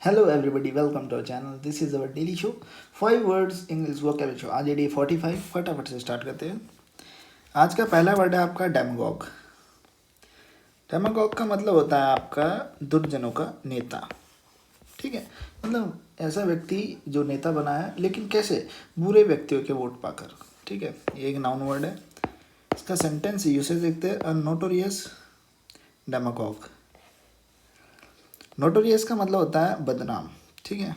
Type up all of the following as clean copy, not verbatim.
Hello everybody, welcome to our channel. This is our daily show. 5 words English vocabulary show. आज ये day 45 फटाफट से start करते हैं. आज का पहला वर्ड है आपका डेमागॉग. डेमागॉग का मतलब होता है आपका दुर्जनों का नेता. ठीक है, मतलब ऐसा व्यक्ति जो नेता बना है, लेकिन कैसे? बुरे व्यक्तियों के वोट पाकर. ठीक है, ये एक नाउन वर्ड है. इसका सेंटेंस यूसेज देखते हैं. अ नोटोरियस डेमागॉग. नोटोरियस का मतलब होता है बदनाम. ठीक है,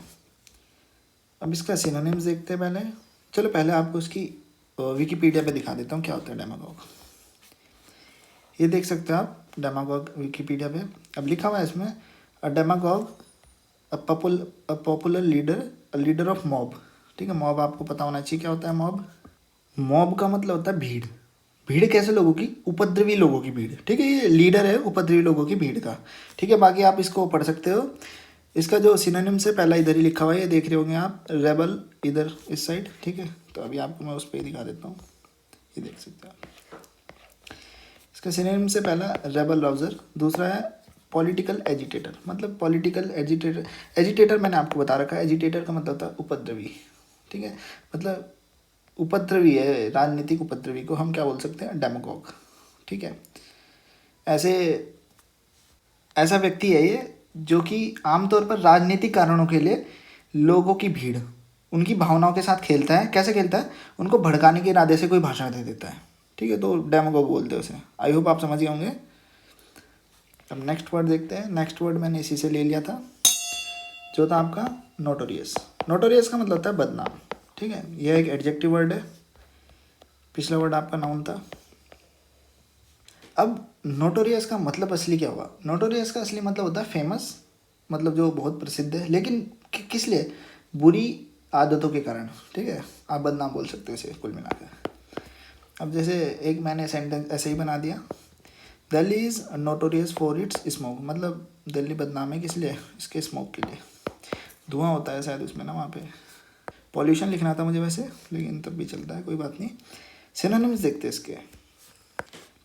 अब इसका सिनोनिम्स देखते हैं पहले. चलो पहले आपको उसकी विकिपीडिया पे दिखा देता हूँ क्या होता है डेमागॉग. ये देख सकते हो आप डेमागॉग विकिपीडिया पे. अब लिखा हुआ है इसमें a demagogue a popular leader, a leader of mob. ठीक है, मॉब आपको पता होना चाहिए क्या होता है मॉब. मॉब का मतलब होता है भीड़. भीड़ कैसे लोगों की? उपद्रवी लोगों की भीड़. ठीक है, ये लीडर है उपद्रवी लोगों की भीड़ का. ठीक है, बाकी आप इसको पढ़ सकते हो. इसका जो सिनोनिम से पहला इधर ही लिखा हुआ है, ये देख रहे होंगे आप, रेबल इधर इस साइड. ठीक है, तो अभी आपको मैं उस पर दिखा देता हूँ. ये देख सकते हो आप. इसका सिनोनिम से पहला रेबल राउजर, दूसरा है पॉलिटिकल एजिटेटर. मतलब पॉलिटिकल एजिटेटर, एजिटेटर मैंने आपको बता रखा है. एजिटेटर का मतलब होता है उपद्रवी. ठीक है, मतलब उपद्रवी है, राजनीतिक उपद्रवी को हम क्या बोल सकते हैं? डेमागॉग. ठीक है, ऐसे ऐसा व्यक्ति है ये जो कि आमतौर पर राजनीतिक कारणों के लिए लोगों की भीड़, उनकी भावनाओं के साथ खेलता है. कैसे खेलता है? उनको भड़काने के इरादे से कोई भाषण दे देता है. ठीक है, तो डेमागॉग बोलते हैं उसे. आई होप आप समझ गए होंगे. अब नेक्स्ट वर्ड देखते हैं. नेक्स्ट वर्ड मैंने इसी से ले लिया था, जो था आपका नोटोरियस. नोटोरियस का मतलब होता है बदनाम. ठीक है, यह एक एडजेक्टिव वर्ड है. पिछला वर्ड आपका नाउन था. अब नोटोरियस का मतलब असली क्या हुआ? नोटोरियस का असली मतलब होता है फेमस, मतलब जो बहुत प्रसिद्ध है, लेकिन किस लिए? बुरी आदतों के कारण. ठीक है, आप बदनाम बोल सकते हो इसे कुल मिलाकर. अब जैसे एक मैंने सेंटेंस ऐसे ही बना दिया, Delhi is notorious for its smoke. मतलब दिल्ली बदनाम है किस लिए? इसके स्मोक के लिए. धुआं होता है शायद उसमें ना, वहाँ पे पॉल्यूशन लिखना था मुझे वैसे, लेकिन तब भी चलता है, कोई बात नहीं. सिनोनिम्स देखते हैं इसके.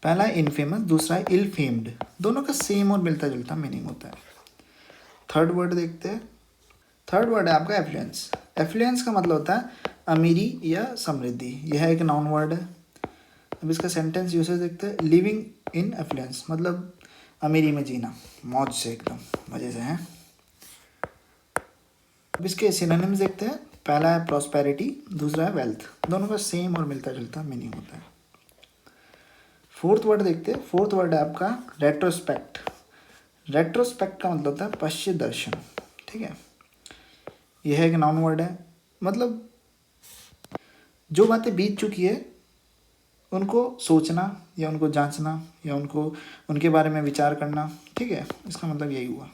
पहला है इनफेमस, दूसरा है इल फेम्ड. दोनों का सेम और मिलता जुलता मीनिंग होता है. थर्ड वर्ड देखते हैं. थर्ड वर्ड है आपका एफ्लुएंस. एफ्लुएंस का मतलब होता है अमीरी या समृद्धि. यह एक नाउन वर्ड है. अब इसका सेंटेंस यूसेज देखते हैं. लिविंग इन एफ्लुएंस, मतलब अमीरी में जीना, मौज से, एकदम मज़े से हैं. अब इसके सिनोनिम्स देखते हैं. पहला है प्रॉस्पेरिटी, दूसरा है वेल्थ. दोनों का सेम और मिलता जुलता मीनिंग होता है. फोर्थ वर्ड देखते हैं. फोर्थ वर्ड है आपका रेट्रोस्पेक्ट. रेट्रोस्पेक्ट का मतलब होता है पश्चिम दर्शन. ठीक है, यह एक नाउन वर्ड है. मतलब जो बातें बीत चुकी है उनको सोचना या उनको जांचना या उनको उनके बारे में विचार करना. ठीक है, इसका मतलब यही हुआ.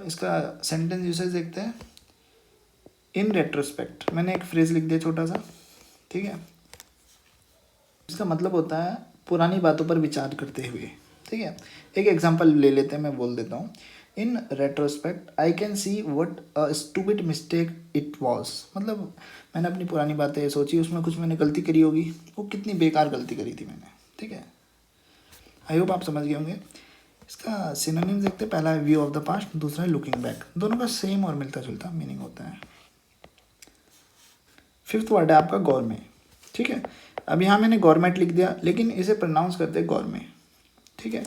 इसका सेंटेंस यूसेज देखते हैं. इन रेट्रोस्पेक्ट, मैंने एक फ्रेज लिख दिया छोटा सा. ठीक है, इसका मतलब होता है पुरानी बातों पर विचार करते हुए. ठीक है, एक एग्जांपल ले लेते हैं, मैं बोल देता हूँ. इन retrospect I can see what a stupid mistake it was. मतलब मैंने अपनी पुरानी बातें सोची, उसमें कुछ मैंने गलती करी होगी, वो कितनी बेकार गलती करी थी मैंने. ठीक है, आई होप आप समझ गए होंगे. इसका सिनोनिम्स देखते हैं. पहला है व्यू ऑफ द पास्ट, दूसरा है लुकिंग बैक. दोनों का सेम और मिलता जुलता मीनिंग होता है. फिफ्थ वर्ड है आपका गौरमेंट. ठीक है, अब यहाँ मैंने गवर्नमेंट लिख दिया, लेकिन इसे प्रोनाउंस करते हैं गवर्नमेंट. ठीक है,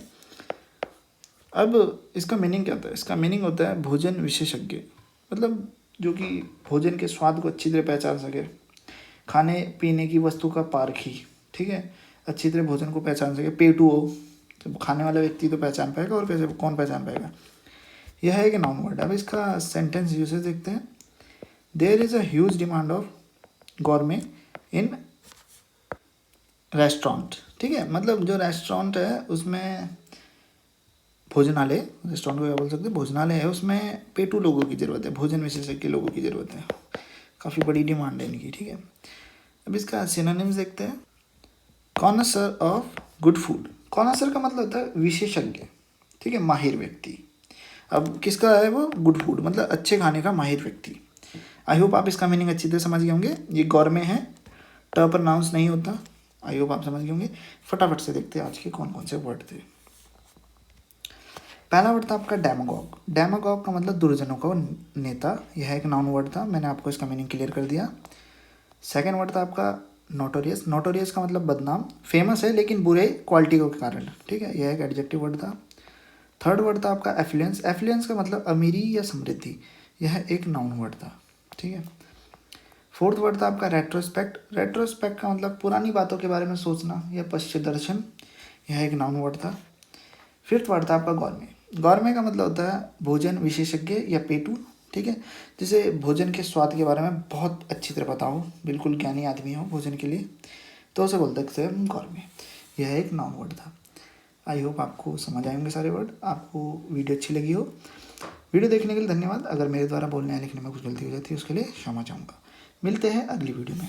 अब इसका मीनिंग क्या होता है? इसका मीनिंग होता है भोजन विशेषज्ञ. मतलब जो कि भोजन के स्वाद को अच्छी तरह पहचान सके, खाने पीने की वस्तु का पारखी. ठीक है, अच्छी तरह भोजन को पहचान सके. पेटू हो तो खाने वाला व्यक्ति तो पहचान पाएगा, और कैसे कौन पहचान पाएगा? यह है एक नाउन वर्ड. अब इसका सेंटेंस यूसेज देखते हैं. There is a huge demand of gourmet in restaurant. ठीक है, मतलब जो रेस्टोरेंट है उसमें भोजनालय, रेस्टोरेंट को क्या बोल सकते हैं? भोजनालय है, उसमें पेटू लोगों की ज़रूरत है, भोजन विशेषज्ञ लोगों की ज़रूरत है. काफ़ी बड़ी डिमांड है इनकी. ठीक है, अब इसका सिनोनिम्स देखते हैं. कॉनसर ऑफ गुड फूड. कॉनसर का मतलब होता है विशेषज्ञ. ठीक है, माहिर व्यक्ति. अब किसका है वो? गुड फूड, मतलब अच्छे खाने का माहिर व्यक्ति. आई होप आप इसका मीनिंग अच्छी तरह समझ गए होंगे. ये गौर में है, ट प्रोनाउंस नहीं होता. आई होप आप समझ गए होंगे. फटाफट से देखते हैं आज के कौन कौन से वर्ड थे. पहला वर्ड था आपका डेमागॉग। डेमागॉग का मतलब दुर्जनों का नेता, यह एक नाउन वर्ड था, मैंने आपको इसका मीनिंग क्लियर कर दिया। सेकंड वर्ड था आपका नोटोरियस। नोटोरियस का मतलब बदनाम, फेमस है लेकिन बुरे क्वालिटी के कारण, ठीक है, यह एक एडजेक्टिव वर्ड था। थर्ड वर्ड था आपका एफ्लुएंस। एफ्लुएंस का मतलब अमीरी या समृद्धि, यह एक नाउन वर्ड था, ठीक है। फोर्थ वर्ड था आपका रेट्रोस्पेक्ट। रेट्रोस्पेक्ट का मतलब पुरानी बातों के बारे में सोचना या पश्चात दर्शन, यह एक नाउन वर्ड था। फिफ्थ वर्ड था आपका गौरमे। गौरमे का मतलब होता है भोजन विशेषज्ञ या पेटू, ठीक है, जिसे भोजन के स्वाद के बारे में बहुत अच्छी तरह पता हो, बिल्कुल ज्ञानी आदमी हो भोजन के लिए, तो उसे बोल सकते हैं गौरमे। यह एक नाउन वर्ड था। आई होप आपको समझ आए होंगे सारे वर्ड, आपको वीडियो अच्छी लगी हो। वीडियो देखने के लिए धन्यवाद। अगर मेरे द्वारा बोलने या लिखने में कुछ गलती हो जाती है उसके लिए क्षमा चाहूँगा। मिलते हैं अगली वीडियो में।